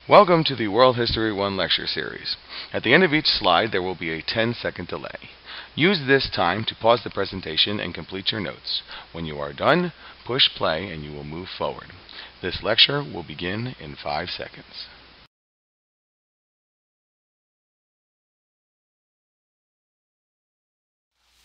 Welcome to the World History 1 lecture series. At the end of each slide there will be a 10-second delay. Use this time to pause the presentation and complete your notes. When you are done, push play and you will move forward. This lecture will begin in 5 seconds.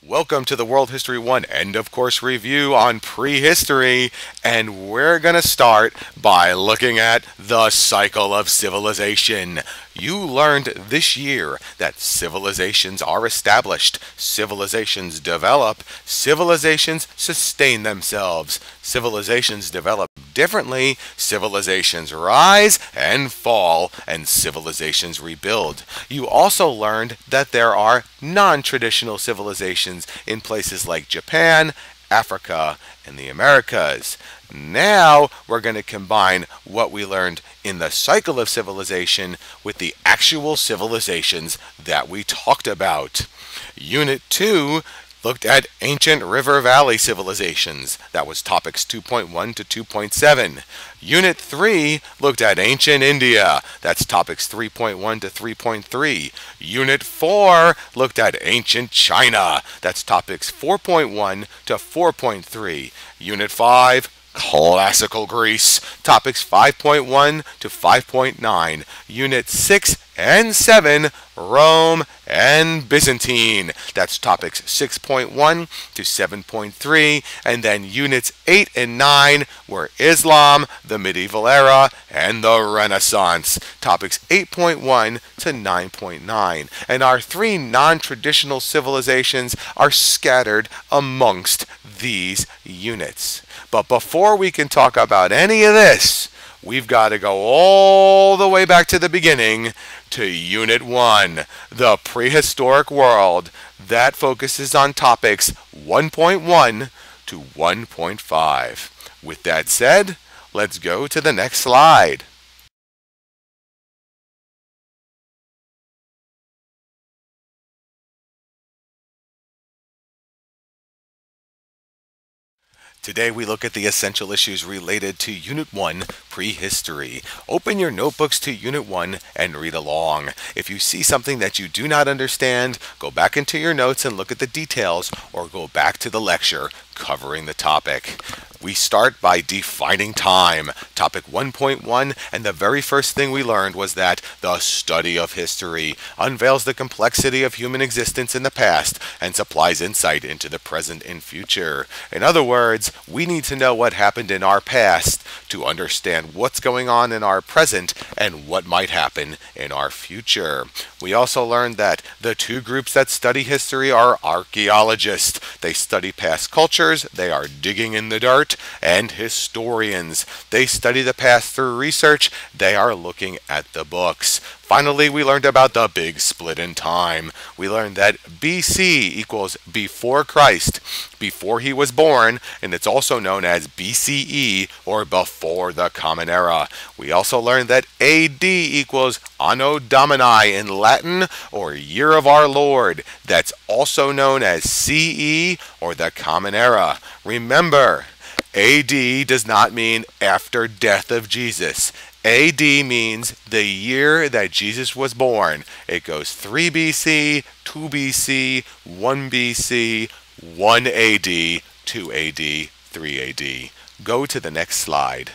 Welcome to the World History 1 End of Course Review on Prehistory, and we're going to start by looking at the cycle of civilization. You learned this year that civilizations are established, civilizations develop, civilizations sustain themselves, civilizations develop differently, civilizations rise and fall, and civilizations rebuild. You also learned that there are non-traditional civilizations in places like Japan, Africa, and the Americas. Now we're going to combine what we learned in the cycle of civilization with the actual civilizations that we talked about. Unit 2 looked at ancient river valley civilizations. That was topics 2.1 to 2.7. Unit 3 looked at ancient India. That's topics 3.1 to 3.3. Unit 4 looked at ancient China. That's topics 4.1 to 4.3. Unit 5, Classical Greece, topics 5.1 to 5.9. Unit 6 and 7, Rome and Byzantine. That's topics 6.1 to 7.3. And then units 8 and 9 were Islam, the medieval era, and the Renaissance. Topics 8.1 to 9.9. And our three non-traditional civilizations are scattered amongst these units. But before we can talk about any of this, we've got to go all the way back to the beginning to Unit 1, the prehistoric world. That focuses on topics 1.1 to 1.5. With that said, let's go to the next slide. Today we look at the essential issues related to Unit 1, Prehistory. Open your notebooks to Unit 1 and read along. If you see something that you do not understand, go back into your notes and look at the details, or go back to the lecture covering the topic. We start by defining time, topic 1.1, and the very first thing we learned was that the study of history unveils the complexity of human existence in the past and supplies insight into the present and future. In other words, we need to know what happened in our past to understand what's going on in our present and what might happen in our future. We also learned that the two groups that study history are archaeologists. They study past cultures, they are digging in the dirt, and historians. They study the past through research, they are looking at the books. Finally, we learned about the big split in time. We learned that BC equals before Christ, before he was born, and it's also known as BCE, or before the Common Era. We also learned that AD equals Anno Domini in Latin, or Year of Our Lord. That's also known as CE, or the Common Era. Remember, AD does not mean after death of Jesus. AD means the year that Jesus was born. It goes 3 BC, 2 BC, 1 BC, 1 AD, 2 AD, 3 AD. Go to the next slide.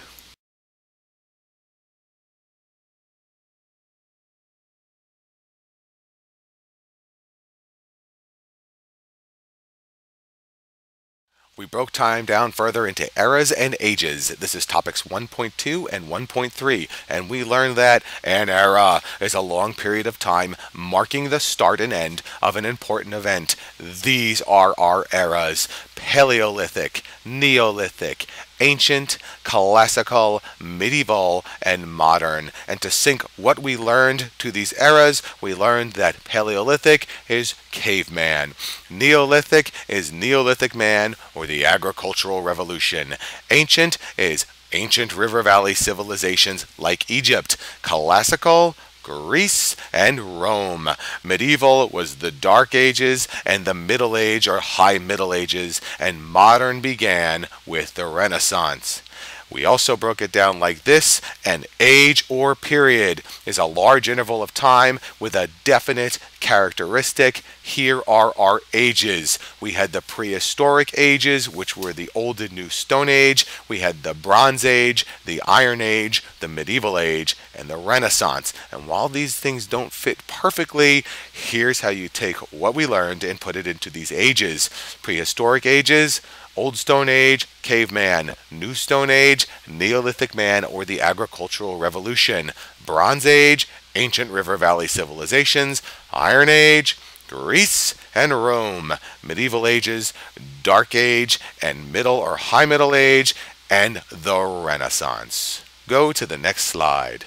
We broke time down further into eras and ages. This is topics 1.2 and 1.3, and we learned that an era is a long period of time marking the start and end of an important event. These are our eras: Paleolithic, Neolithic, ancient, classical, medieval, and modern. And to sync what we learned to these eras, we learned that Paleolithic is caveman. Neolithic is Neolithic man, or the agricultural revolution. Ancient is ancient river valley civilizations like Egypt. Classical, Greece, and Rome. Medieval was the Dark Ages and the Middle Age or High Middle Ages, and modern began with the Renaissance. We also broke it down like this: an age or period is a large interval of time with a definite characteristic. Here are our ages. We had the prehistoric ages, which were the Old and New Stone Age. We had the Bronze Age, the Iron Age, the Medieval Age, and the Renaissance. And while these things don't fit perfectly, here's how you take what we learned and put it into these ages. Prehistoric ages: Old Stone Age, Caveman; New Stone Age, Neolithic Man or the Agricultural Revolution; Bronze Age, Ancient River Valley Civilizations; Iron Age, Greece and Rome; Medieval Ages, Dark Age and Middle or High Middle Age; and the Renaissance. Go to the next slide.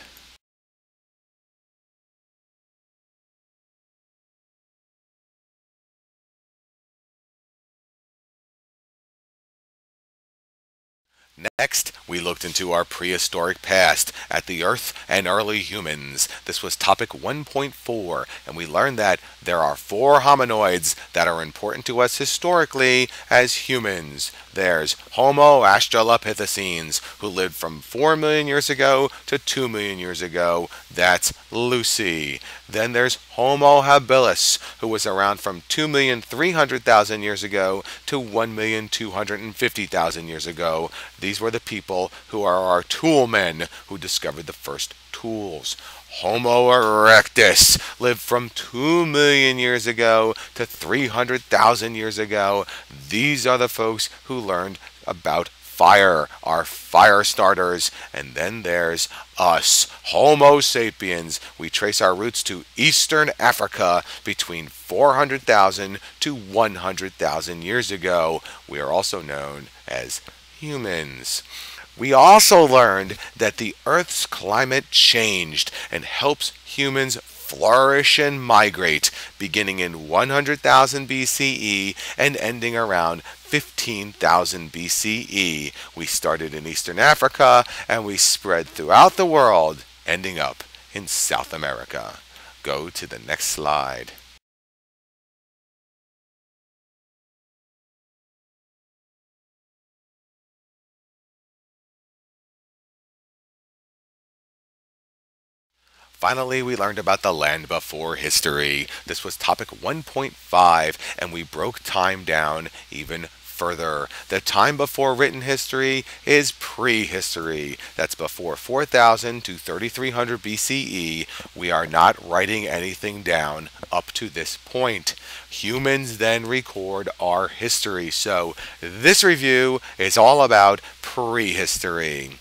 Next, we looked into our prehistoric past at the Earth and early humans. This was topic 1.4, and we learned that there are 4 hominoids that are important to us historically as humans. There's Homo australopithecines, who lived from 4 million years ago to 2 million years ago. That's Lucy. Then there's Homo habilis, who was around from 2,300,000 years ago to 1,250,000 years ago. These were the people who are our tool men who discovered the first tools. Homo erectus lived from 2 million years ago to 300,000 years ago. These are the folks who learned about fire, our fire starters. And then there's us, Homo sapiens. We trace our roots to Eastern Africa between 400,000 to 100,000 years ago. We are also known as humans. We also learned that the Earth's climate changed and helps humans flourish and migrate, beginning in 100,000 BCE and ending around 15,000 BCE. We started in Eastern Africa and we spread throughout the world, ending up in South America. Go to the next slide. Finally, we learned about the land before history. This was topic 1.5, and we broke time down even further. The time before written history is prehistory. That's before 4000 to 3300 BCE. We are not writing anything down up to this point. Humans then record our history. So this review is all about prehistory.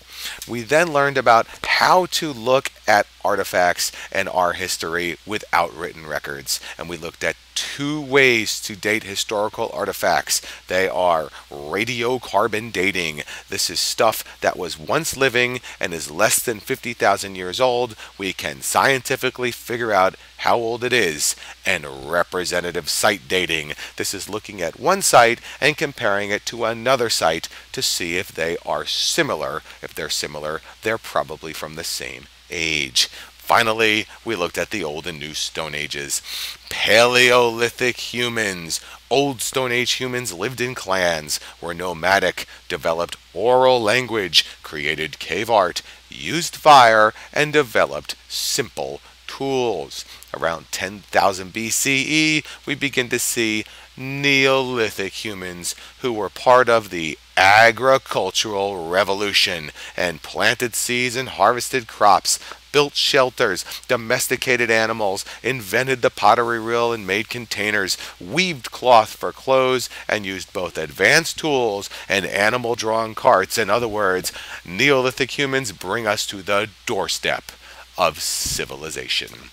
We then learned about how to look at artifacts and our history without written records. And we looked at 2 ways to date historical artifacts. They are radiocarbon dating. This is stuff that was once living and is less than 50,000 years old. We can scientifically figure out how old it is. And representative site dating. This is looking at one site and comparing it to another site to see if they are similar. If they're similar, they're probably from the same age. Finally, we looked at the Old and New Stone Ages. Paleolithic humans. Old Stone Age humans lived in clans, were nomadic, developed oral language, created cave art, used fire, and developed simple tools. Around 10,000 BCE, we begin to see Neolithic humans who were part of the agricultural revolution and planted seeds and harvested crops, built shelters, domesticated animals, invented the pottery wheel and made containers, weaved cloth for clothes, and used both advanced tools and animal-drawn carts. In other words, Neolithic humans bring us to the doorstep of civilization.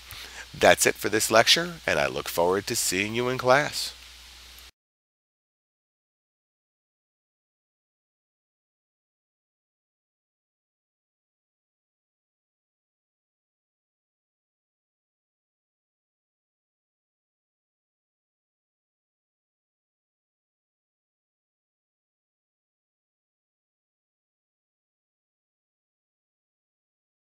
That's it for this lecture, and I look forward to seeing you in class.